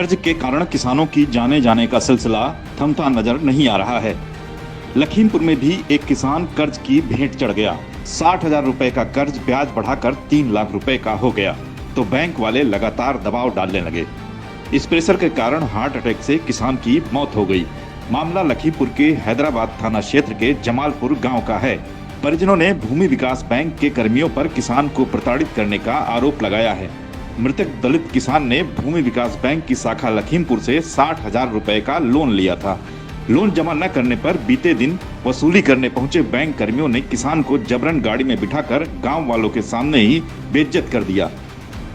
कर्ज के कारण किसानों की जाने जाने का सिलसिला थमता नजर नहीं आ रहा है। लखीमपुर में भी एक किसान कर्ज की भेंट चढ़ गया। 60,000 रुपए का कर्ज ब्याज बढ़ाकर 3 लाख रुपए का हो गया तो बैंक वाले लगातार दबाव डालने लगे। इस प्रेशर के कारण हार्ट अटैक से किसान की मौत हो गई। मामला लखीमपुर के हैदराबाद थाना क्षेत्र के जमालपुर गांव का है। परिजनों ने भूमि विकास बैंक के कर्मियों पर किसान को प्रताड़ित करने का आरोप लगाया है। मृतक दलित किसान ने भूमि विकास बैंक की शाखा लखीमपुर से 60,000 रुपए का लोन लिया था। लोन जमा न करने पर बीते दिन वसूली करने पहुंचे बैंक कर्मियों ने किसान को जबरन गाड़ी में बिठाकर गांव वालों के सामने ही बेइज्जत कर दिया।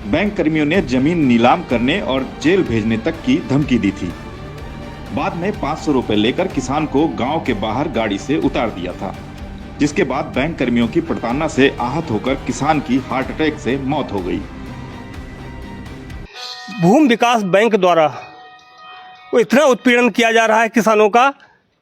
बैंक कर्मियों ने जमीन नीलाम करने और जेल भेजने तक की धमकी दी थी। बाद में 500 रुपए लेकर किसान को गांव के बाहर गाड़ी से उतार दिया था, जिसके बाद बैंक कर्मियों की प्रताड़ना से आहत होकर किसान की हार्ट अटैक से मौत हो गई। भूमि विकास बैंक द्वारा वो इतना उत्पीड़न किया जा रहा है किसानों का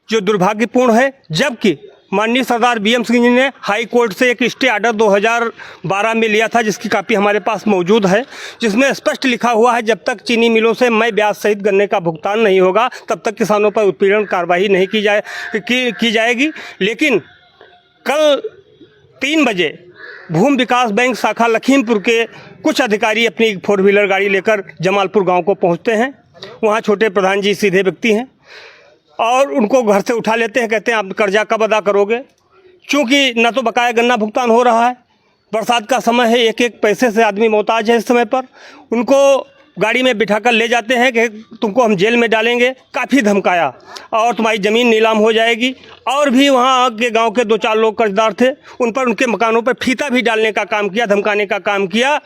जो दुर्भाग्यपूर्ण है, जबकि माननीय सरदार BM सिंह जी ने हाई कोर्ट से एक स्टे ऑर्डर 2012 में लिया था, जिसकी कापी हमारे पास मौजूद है, जिसमें स्पष्ट लिखा हुआ है जब तक चीनी मिलों से मई ब्याज सहित गन्ने का भुगतान नहीं होगा तब तक किसानों पर उत्पीड़न कार्रवाई नहीं की जाएगी। लेकिन कल 3 बजे भूमि विकास बैंक शाखा लखीमपुर के कुछ अधिकारी अपनी 4 व्हीलर गाड़ी लेकर जमालपुर गाँव को पहुँचते हैं। वहाँ छोटे प्रधान जी सीधे व्यक्ति हैं और उनको घर से उठा लेते हैं। कहते हैं आप कर्जा कब अदा करोगे, क्योंकि न तो बकाया गन्ना भुगतान हो रहा है, बरसात का समय है, एक एक पैसे से आदमी मोहताज है इस समय पर। उनको गाड़ी में बिठाकर ले जाते हैं कि तुमको हम जेल में डालेंगे, काफ़ी धमकाया और तुम्हारी ज़मीन नीलाम हो जाएगी। और भी वहाँ के गांव के 2-4 लोग कर्जदार थे, उन पर उनके मकानों पर फीता भी डालने का काम किया, धमकाने का काम किया।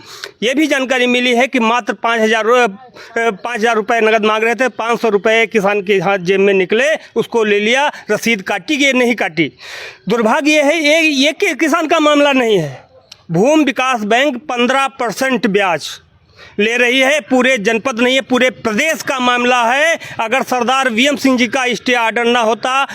ये भी जानकारी मिली है कि मात्र 5,000 रुपये नगद मांग रहे थे, 500 रुपये किसान के हाथ जेब में निकले, उसको ले लिया, रसीद काटी कि नहीं काटी। दुर्भाग्य ये है ये किसान का मामला नहीं है। भूमि विकास बैंक 15% ब्याज ले रही है, पूरे जनपद नहीं है, पूरे प्रदेश का मामला है। अगर सरदार BM सिंह जी का स्टे ऑर्डर ना होता,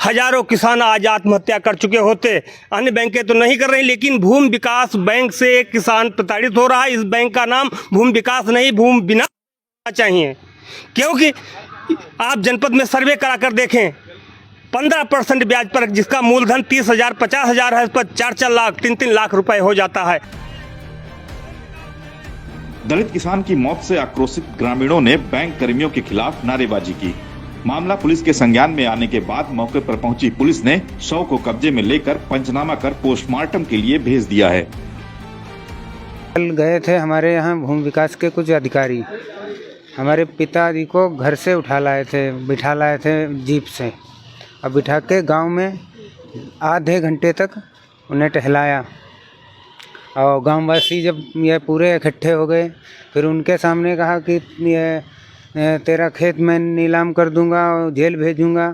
हजारों किसान आज आत्महत्या कर चुके होते। अन्य बैंकें तो नहीं कर रही, लेकिन भूमि विकास बैंक से किसान प्रताड़ित हो रहा है। इस बैंक का नाम भूमि विकास नहीं, भूमि बिना चाहिए, क्योंकि आप जनपद में सर्वे करा कर देखें, 15% ब्याज पर जिसका मूलधन 30,000 50,000 है, उस पर 4-4 लाख 3-3 लाख रुपए हो जाता है। दलित किसान की मौत से आक्रोशित ग्रामीणों ने बैंक कर्मियों के खिलाफ नारेबाजी की। मामला पुलिस के संज्ञान में आने के बाद मौके पर पहुंची पुलिस ने शव को कब्जे में लेकर पंचनामा कर पोस्टमार्टम के लिए भेज दिया है। कल गए थे हमारे यहाँ भूमि विकास के कुछ अधिकारी, हमारे पिताजी को घर से बिठा लाए थे जीप से, और बिठा के गाँव में आधे घंटे तक उन्हें टहलाया। और गांववासी जब ये पूरे इकट्ठे हो गए, फिर उनके सामने कहा कि ये तेरा खेत मैं नीलाम कर दूंगा और जेल भेजूंगा,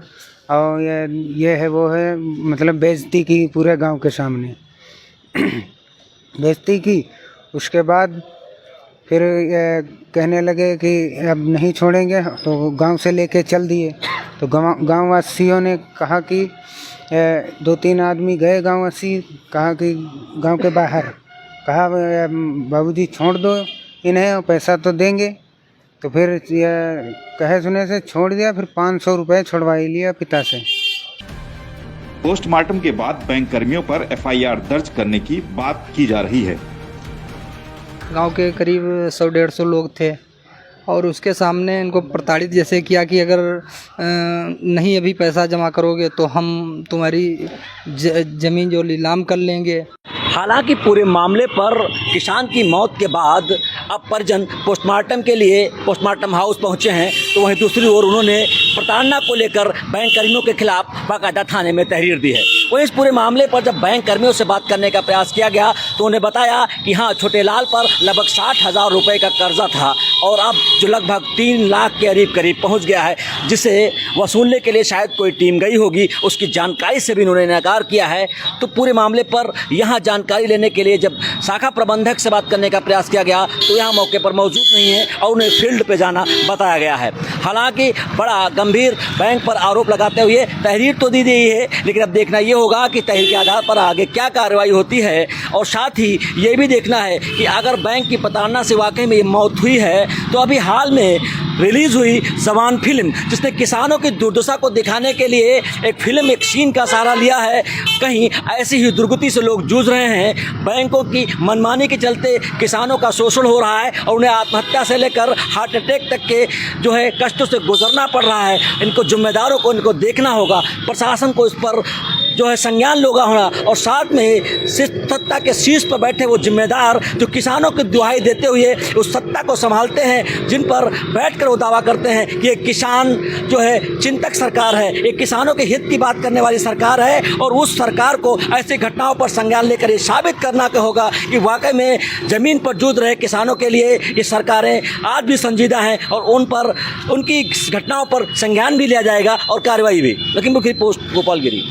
और ये है वो है, मतलब बेइज्जती की पूरे गांव के सामने बेइज्जती की। उसके बाद फिर ये कहने लगे कि अब नहीं छोड़ेंगे, तो गांव से लेके चल दिए। तो गांववासियों ने कहा कि 2-3 आदमी गए, गांववासी कहा कि गांव के बाहर कहा बाबूजी छोड़ दो इन्हें और पैसा तो देंगे। तो फिर ये कहे सुने से छोड़ दिया, फिर 500 रुपये छुड़वा लिया पिता से। पोस्टमार्टम के बाद बैंक कर्मियों पर FIR दर्ज करने की बात की जा रही है। गांव के करीब 100-150 लोग थे और उसके सामने इनको प्रताड़ित जैसे किया कि अगर नहीं अभी पैसा जमा करोगे तो हम तुम्हारी ज़मीन जो नीलाम कर लेंगे। हालांकि पूरे मामले पर किसान की मौत के बाद अब परिजन पोस्टमार्टम के लिए पोस्टमार्टम हाउस पहुंचे हैं, तो वहीं दूसरी ओर उन्होंने प्रताड़ना को लेकर बैंक कर्मियों के खिलाफ बाकायदा थाने में तहरीर दी है। वहीं इस पूरे मामले पर जब बैंक कर्मियों से बात करने का प्रयास किया गया तो उन्हें बताया कि हाँ, छोटे लाल पर लगभग 60,000 रुपये का कर्जा था और अब जो लगभग 3 लाख के करीब पहुँच गया है, जिसे वसूलने के लिए शायद कोई टीम गई होगी, उसकी जानकारी से भी उन्होंने इनकार किया है। तो पूरे मामले पर यहाँ जानकारी लेने के लिए जब शाखा प्रबंधक से बात करने का प्रयास किया गया तो यहाँ मौके पर मौजूद नहीं है और उन्हें फील्ड पे जाना बताया गया है। हालांकि बड़ा गंभीर बैंक पर आरोप लगाते हुए तहरीर तो दी गई है, लेकिन अब देखना ये होगा कि तहरीर के आधार पर आगे क्या कार्रवाई होती है, और साथ ही ये भी देखना है कि अगर बैंक की प्रताड़ना से वाकई में ये मौत हुई है तो अभी हाल में रिलीज़ हुई जवान फिल्म, जिसने किसानों की दुर्दशा को दिखाने के लिए एक फिल्म, एक सीन का सहारा लिया है। कहीं ऐसी ही दुर्गति से लोग जूझ रहे हैं, बैंकों की मनमानी के चलते किसानों का शोषण हो रहा है और उन्हें आत्महत्या से लेकर हार्ट अटैक तक के जो है कष्टों से गुजरना पड़ रहा है। इनको जिम्मेदारों को इनको देखना होगा, प्रशासन को इस पर जो है संज्ञान लोगा होना, और साथ में सत्ता के शीर्ष पर बैठे वो जिम्मेदार जो किसानों की दुहाई देते हुए उस सत्ता को संभालते हैं, जिन पर बैठकर वो दावा करते हैं कि ये किसान जो है चिंतक सरकार है, एक किसानों के हित की बात करने वाली सरकार है, और उस सरकार को ऐसी घटनाओं पर संज्ञान लेकर ये साबित करना होगा कि वाकई में ज़मीन पर जूझ रहे किसानों के लिए ये सरकारें आज भी संजीदा हैं, और उन पर उनकी घटनाओं पर संज्ञान भी लिया जाएगा और कार्रवाई भी। लखीमपुर की पोस्ट, गोपालगिरी।